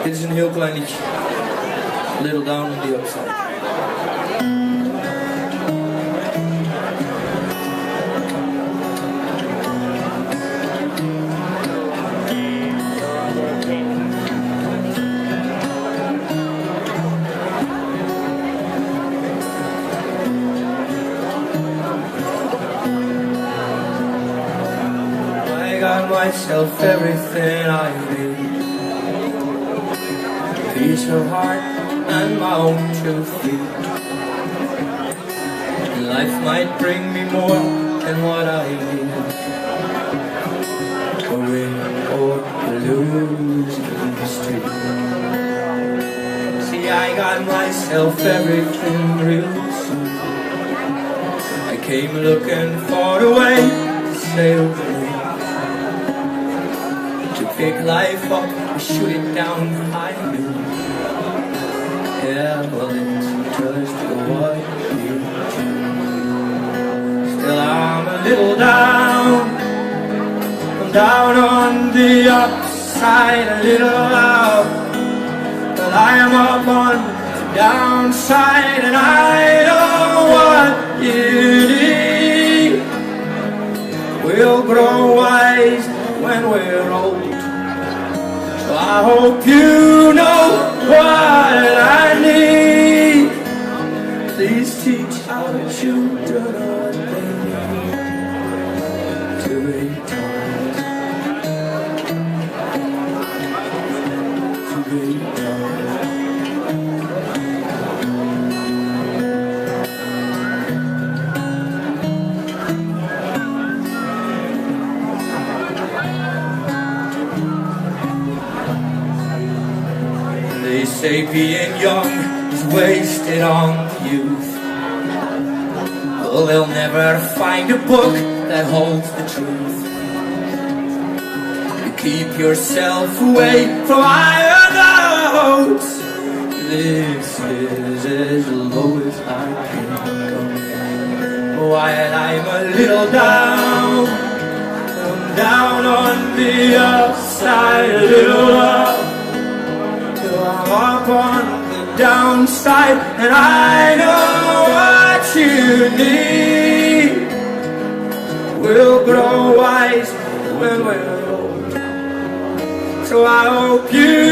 Dit is een heel klein liedje. Little Down on the Upside. I got myself everything I need. Peace of heart and my own 2 feet. Life might bring me more than what I need. A win or a lose in the street. See, I got myself everything real soon. I came looking for a way to sail away. To pick life up and shoot it down high noon. Yeah, well, it's just what you do. Still, I'm a little down. I'm down on the upside, a little out. But I am up on the downside, and I know what you need. We'll grow wise when we're old. So I hope you know what I need. Please teach our children what they need to return. To return. They say being young is wasted on youth. Well, they'll never find a book that holds the truth. You keep yourself away from either hopes. This is as low as I can go. While I'm a little down, I'm down on the upside, a little up. I'm up on the downside, and I know what you need. We'll grow wise when we're old. So I hope you